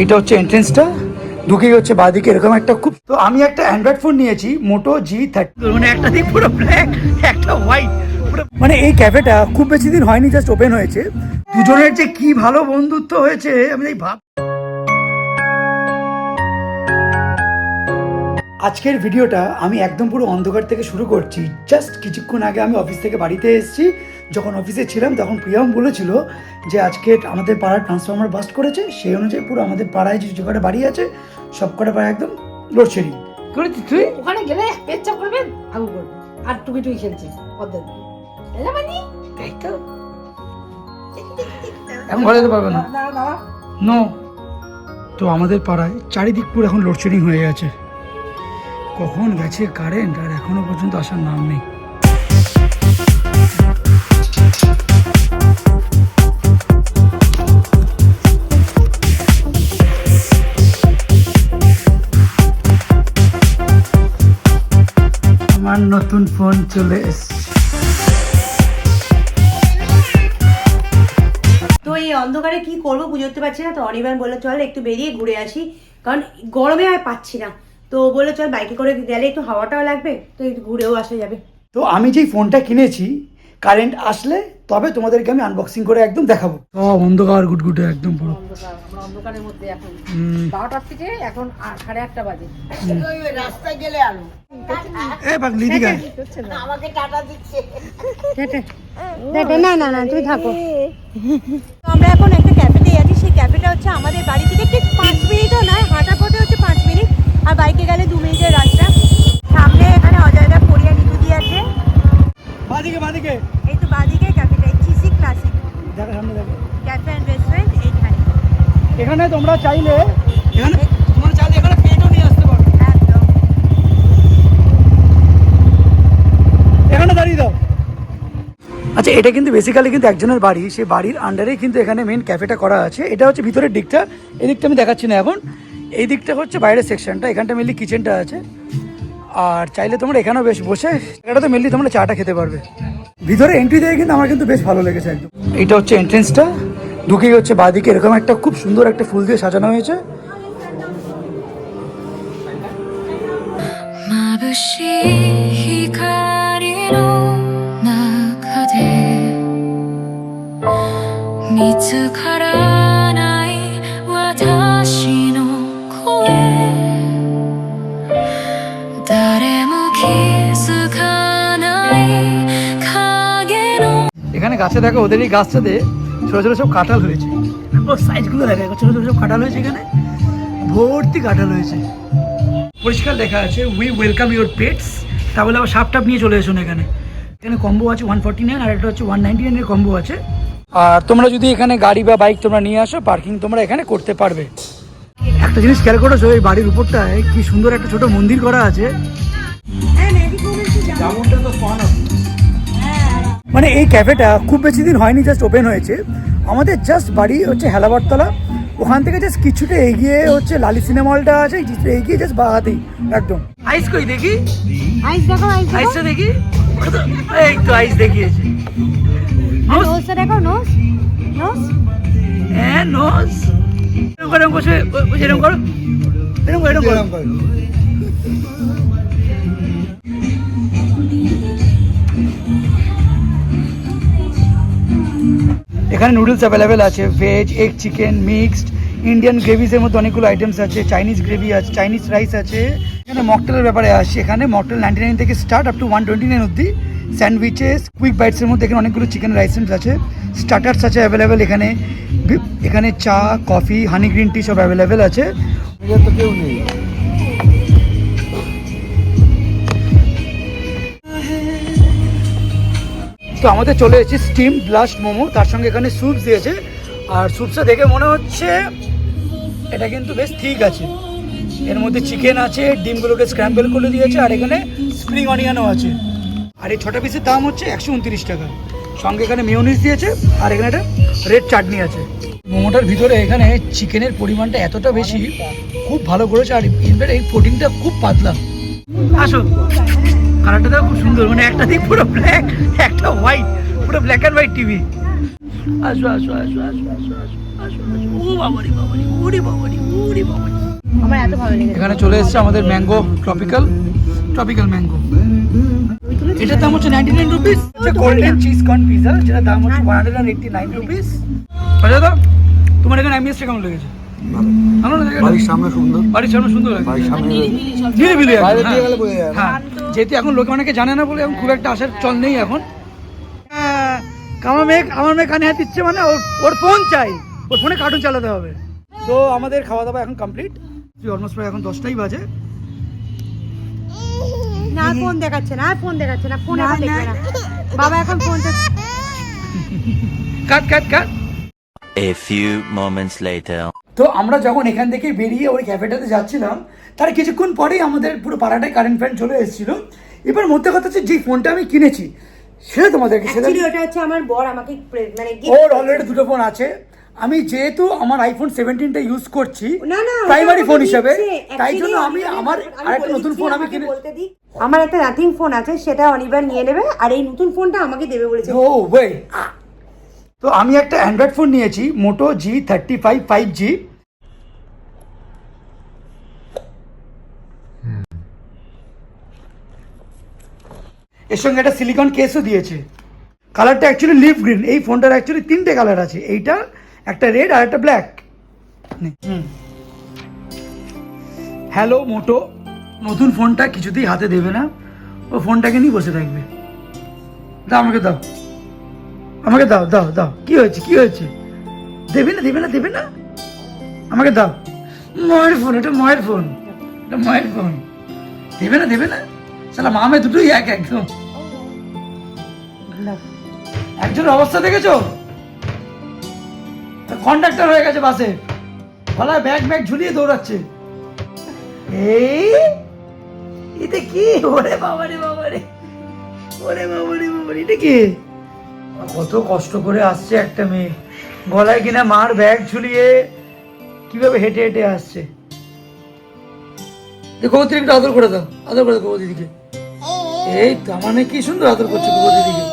এটা হচ্ছে এন্ট্রেন্সটা, ঢুকেই হচ্ছে বাঁদিকে এরকম একটা খুব। তো আমি একটা অ্যান্ড্রয়েড ফোন নিয়েছি মোটো G30, মানে একটা দিক পুরো ব্ল্যাক একটা হোয়াইট পুরো। মানে এই ক্যাফেটা খুব বেশি দিন হয়নি, জাস্ট ওপেন হয়েছে। দুজনের যে কি ভালো বন্ধুত্ব হয়েছে আমি এই ভাব। আজকের ভিডিওটা আমি একদম পুরো অন্ধকার থেকে শুরু করছি। জাস্ট কিছুক্ষণ আগে আমি অফিস থেকে বাড়িতে এসেছি। যখন অফিসে ছিলাম তখন প্রিয়াম বলেছিল যে আজকে আমাদের পাড়ার ট্রান্সফরমার বাস্ট করেছে, সেই অনুযায়ী পুরো আমাদের পাড়ায় যে কটা বাড়ি আছে সব কটা পাড়ায় একদম লোডশেডিং করেছি। তুই ওখানে গেলে পেচ্ছা করবেন, আগুন করবেন আর টুকি টুকি খেলছে পদ্ধতি, তাই তো এখন ঘরে যেতে পারবে না। নো, তো আমাদের পাড়ায় চারিদিক পুরো এখন লোডশেডিং হয়ে গেছে। কখন গেছে কারেন্ট আর এখনো পর্যন্ত আসার নাম নেই। আমার নতুন ফোন চলে এসেছে। তো এই অন্ধকারে কি করবো বুঝে উঠতে পারছি না। তো অনির্বাণ বললো চল একটু বেরিয়ে ঘুরে আসি, কারণ গরমে আর পাচ্ছি না। তো বললো চল বাইকে করে গেলে একটু হাওয়াটাও লাগবে, তো একটু ঘুরেও আসা যাবে। তো আমি যেই ফোনটা কিনেছি, কারেন্ট আসলে তবে তোমাদেরকে আমি আনবক্সিং করে একদম দেখাবো। অন্ধকার গুটগুটে একদম পুরো আমরা অন্ধকারের মধ্যে এখন 12টার থেকে এখন 8:30 বাজে। রাস্তায় গেলে আলো এ পাগলি দিকে আমাকে টাটা দিচ্ছে। না না না তুমি থাকো। আমরা এখন একটা ক্যাফেতে যাচ্ছি। সেই ক্যাফেটা হচ্ছে আমাদের বাড়ি থেকে ঠিক 5 মিনিটও নয়, হাঁটা পথে হচ্ছে 5 মিনিট, আর বাইকে গেলে 2 মিনিটের রাস্তা। সামনে এখানে অজয়দা কোরিয়া নিকুদি আছে, বাদিকে বাদিকে এই তো বাদিকে ক্যাফেটা চিসি ক্লাসিক দেখো, সামনে দেখো ক্যাফে এন্ড রেস্টুরেন্ট এইখানে। এখানে তোমরা চাইলে এখানে পেটও নিয়ে আসতে পারো। একদম এখানে দাঁড়িয়ে দাও। আচ্ছা, এটা কিন্তু বেসিক্যালি কিন্তু একজনের বাড়ি, সেই বাড়ির আন্ডারেই কিন্তু এখানে মেন ক্যাফেটা করা আছে। এটা হচ্ছে ভিতরের দিকটা, এই দিকটা আমি দেখাচ্ছি না এখন। এই দিকটা হচ্ছে বাইরের সেকশনটা, এখানটা মেনলি কিচেনটা আছে। আর চাইলে তোমরা এখানেও বেশ বসে এটাতে মেনলি তোমরা চাটা খেতে পারবে। ভিতরে এন্ট্রি দিয়ে কিন্তু আমার কিন্তু বেশ ভালো লেগেছে একদম। এটা হচ্ছে এন্ট্রেন্সটা, ঢুকেই হচ্ছে বাঁদিকে এরকম একটা খুব সুন্দর একটা ফুল দিয়ে সাজানো হয়েছে। এখানে গাছে দেখো, ওদের এই গাছটাতে ছোটো ছোটো সব কাঁঠাল হয়েছে। সাইজগুলো দেখা, ছোটো ছোটো সব কাঁঠাল হয়েছে, এখানে ভর্তি কাঁঠাল হয়েছে। পরিষ্কার লেখা আছে উই ওয়েলকাম ইউর পেটস। তাহলে আবার সাপ টাপ নিয়ে চলে এসুন এখানে। এখানে কম্বো আছে 149 আর একটা হচ্ছে 199 এর কম্বো আছে। আর তোমরা যদি এখানে গাড়ি বা বাইক তোমরা নিয়ে আসো, পার্কিং তোমরা এখানে করতে পারবে। একটা জিনিস খেয়াল করেছো, এই বাড়ির উপরটায় কি সুন্দর একটা ছোট মন্দির করা আছে। মানে এই ক্যাফেটা খুব বেশি দিন হয়নি, জাস্ট ওপেন হয়েছে। আমাদের জাস্ট বাড়ি হচ্ছে হেলাবরতলা, ওখান থেকে জাস্ট কিছুটা এগিয়ে হচ্ছে লালি সিনেমা হলটা আছে, কিছুটা এগিয়ে জাস্ট বাহাতেই একদম। আইস কই দেখি, আইস দেখো, আইসটা দেখি। এই তো আইস দেখিয়েছে। নোজটা দেখো, নোজ নোজ হ্যাঁ নোজ। এরকম বসে এরকম করো, এরকম এরকম করো। এখানে নুডলস অ্যাভেলেবেল আছে, veg, egg, chicken, mixed, Indian গ্রেভিসের মধ্যে অনেকগুলো আইটেমস আছে, চাইনিজ গ্রেভি আছে, চাইনিজ রাইস আছে। এখানে মকটেলের ব্যাপারে আসছে, এখানে মকটেল 99 থেকে স্টার্ট আপ টু 129 অবধি। স্যান্ডউইচেস, কুইক বাইটসের মধ্যে এখানে অনেকগুলো চিকেনের আইটেমস আছে, স্টার্টার্স আছে অ্যাভেলেবেল এখানে। এখানে চা, কফি, হানি গ্রিন টি সব অ্যাভেলেবেল আছে। কেউ নেই। তো আমাদের চলে এসেছি স্টিম ব্লাস্ট মোমো, তার সঙ্গে এখানে স্যুপস দিয়েছে। আর স্যুপসটা দেখে মনে হচ্ছে এটা কিন্তু বেশ ঠিক আছে। এর মধ্যে চিকেন আছে, ডিমগুলোকে স্ক্র্যাম্বল করে দিয়েছে, আর এখানে স্প্রিং অনিয়নও আছে। আর এই 6টা পিসের দাম হচ্ছে 129 টাকা। সঙ্গে এখানে মেয়োনিজ দিয়েছে, আর এখানে একটা রেড চাটনি আছে। মোমোটার ভিতরে এখানে চিকেনের পরিমাণটা এতটা বেশি, খুব ভালো করেছে। আর এই প্রোটিনটা খুব পাতলা। আসো, কালারটা দেখো খুব সুন্দর, মানে একটা দিক পুরো ব্ল্যাক একটা হোয়াইট, পুরো ব্ল্যাক অ্যান্ড হোয়াইট টিভি। আসো আসো আসো আসো আসো আসো ও বাবারি বাবারি, ওরে বাবারি, ওরে বাবারি। আমার এত ভালো লেগেছে। এখানে চলে এসেছে আমাদের ম্যাঙ্গো ট্রপিক্যাল ম্যাঙ্গো। এটার দাম হচ্ছে 99 rupees. Golden cheese corn pizza, যেটার দাম হচ্ছে 189 রুপিস। দাদা, তোমার এখানে অ্যাম্বিয়েন্সটা কেমন লেগেছে? ভালো না? বাড়ির সামনে সুন্দর, বাড়ির সামনে সুন্দর লাগে, বাড়ির সামনে নিরিবিলি একদম, বাইরে দিয়ে হ্যাঁ। গেলে বোঝা যায় না। হ্যাঁ, যেহেতু এখন লোকে অনেকে জানে না বলে এখন খুব একটা আসার চল নেই এখন। আমার মেয়ে কানে হাত দিচ্ছে মানে ওর ফোন চাই, ওর ফোনে কার্টুন চালাতে হবে। তো আমাদের খাওয়া দাওয়া এখন কমপ্লিট, অলমোস্ট প্রায় এখন 10টাই বাজে। না ফোন দেখাচ্ছে না, ফোন দেখাচ্ছে না, ফোন এখন দেখবে না। বাবা এখন ফোনটা কাট। A few moments later. তো আমরা যখন এখান থেকে বেরিয়ে ওই ক্যাফেটাতে যাচ্ছিলাম, তার কিছুক্ষণ পরেই আমাদের পুরো পাড়াটায় কারেন্ট ফ্যান চলে এসেছিল। এবার মধ্যে কথা হচ্ছে, যে ফোনটা আমি কিনেছি সেটা তোমাদেরকে অ্যাকচুয়ালি ওটা হচ্ছে আমার বর আমাকে মানে ওর অলরেডি দুটো ফোন আছে। আমি যেহেতু আমার আইফোন 17টা ইউজ করছি না না প্রাইমারি ফোন হিসেবে, দিচ্ছে। তাই জন্য আমি Actually, আমার আরেকটা বলে নতুন দিচ্ছি, ফোন আমি আমাকে কিনে। বলতে দিই। আমার একটা নাথিং ফোন আছে, সেটা অনিবার নিয়ে নেবে, আর এই নতুন ফোনটা আমাকে দেবে বলেছে। ও ওয়ে, তো আমি একটা অ্যান্ড্রয়েড ফোন নিয়েছি, মোটো G35 5G। এর সঙ্গে একটা সিলিকন কেসও দিয়েছে। কালারটা অ্যাকচুয়ালি লিভ গ্রিন। এই ফোনটার অ্যাকচুয়ালি 3টে কালার আছে, এইটা, একটা রেড আর একটা ব্ল্যাক। হ্যালো মোটো, নতুন ফোনটা কিছুতেই হাতে দেবে না, ও ফোনটাকে নিয়ে বসে থাকবে। দাও আমাকে, দাও আমাকে, দাও দাও দাও। কি হয়েছে? দেবে না আমাকে দাও। মায়ের ফোন, এটা মায়ের ফোন। দেবে না শালা মামে দুটোই একদম। একজনের অবস্থা দেখেছো? কন্ডাক্টর হয়ে গেছে বাসে, গলায় ব্যাগ ঝুলিয়ে দৌড়াচ্ছে। এটা কি? ওরে বাবারে, এটা কি? কত কষ্ট করে আসছে একটা মেয়ে, গলায় কিনা মার ব্যাগ ঝুলিয়ে কিভাবে হেঁটে হেঁটে আসছে। কৌতির একটু আদর করে দাও কৌতিদিকে। এই তো মানে কি সুন্দর আদর করছে কৌতিদিকে।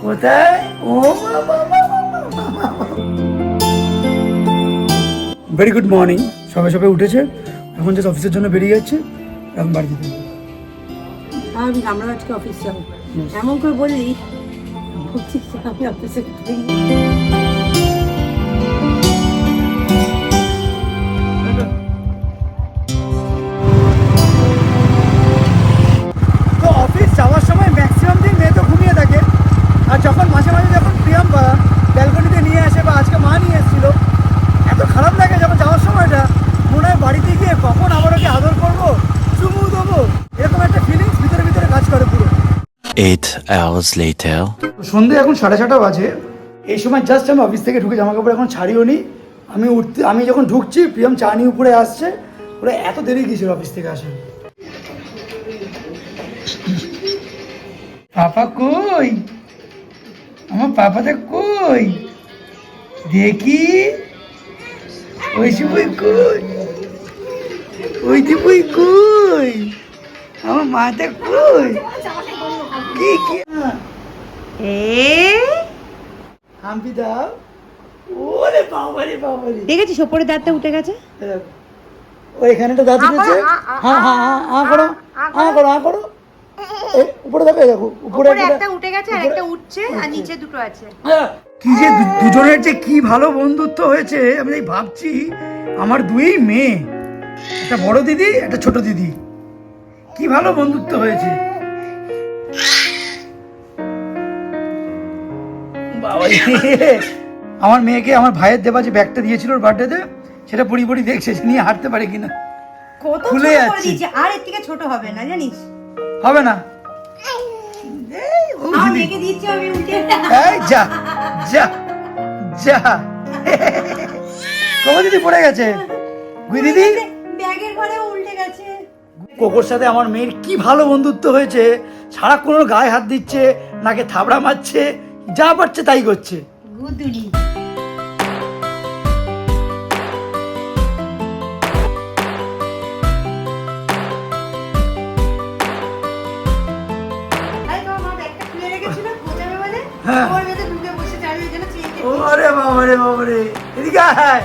কোথায়? ও ভেরি গুড মর্নিং। সবাই উঠেছে, এখন জাস্ট অফিসের জন্য বেরিয়ে যাচ্ছে, এখন বাড়ি যেতে হবে। আমরা আজকে অফিস যাবো, এমন করে বললি আমি অফিসে তো অফিস যাওয়ার সময় ম্যাক্সিমাম দিন মেয়ে তো ঘুমিয়ে থাকে, আর যখন মাঝে যখন প্রিয়াম ব্যালকনিতে নিয়ে আসে, বা আজকে মা নিয়ে এসেছিল, এত খারাপ লাগে যখন যাওয়ার সময়টা মনে হয় বাড়িতে গিয়ে কখন আবার ওকে আদর করবো, চুমু দেবো, এরকম একটা ফিলিংস ভিতরে কাজ করে পুরো। 8 hours later. সন্ধ্যে এখন 6:30 বাজে। এই সময় জাস্ট আমি অফিস থেকে ঢুকে জামা কাপড় এখন ছাড়িও নি। আমি যখন ঢুকছি প্রিয়ম চা নিয়ে উপরে আসছে, ওরা এত দেরি গিয়েছিল অফিস থেকে আসে। পাপা কই? আমার পাপাটা কই? দেখি ওই বই কই? ওই বই কই? আমার মাটা কই? কি হাম্পি দাও। ওরে বাবারে, দেখেছিস ওপরে দাঁতটা উঠে গেছে। ও এখানে তো দাঁত উঠেছে। হ্যাঁ করো। উপরে দেখো উপরে একটা উঠে গেছে আর একটা উঠছে, আর নিচে দুটো আছে। কি যে দুজনের যে কি ভালো বন্ধুত্ব হয়েছে, আমি তাই ভাবছি। আমার দুই মেয়ে, একটা বড় দিদি, একটা ছোট দিদি, কি ভালো বন্ধুত্ব হয়েছে। আমার মেয়েকে আমার ভাইয়ের দেবা যে ব্যাগটা দিয়েছিল ওর বার্থডেতে, সেটা পড়ি দেখছে নিয়ে হাঁটতে পারে কিনা। কত খুলে ছোট করে যাচ্ছে। দিয়েছে, আর এর থেকে ছোট হবে না জানিস। হবে না। আমি রেখে দিচ্ছি, আমি উঠে এই যা কোকো দিদি পড়ে গেছে। গুই দিদি, ব্যাগের ঘরে উল্টে গেছে। কোকোর সাথে আমার মেয়ের কি ভালো বন্ধুত্ব হয়েছে। সারাক্ষণ ওর গায়ে হাত দিচ্ছে, নাকে থাবড়া মারছে, যা পারছে তাই করছে। গুদুলি আরে তোমার মা ব্যাগটা খুলে রেখেছিল, বোঝাবে বলে। হ্যাঁ। ওর ভেতরে ঢুকে বসে চারিদিকে যেন চেয়ে ওরে বাবারে বাবারে, এদিকে আয়।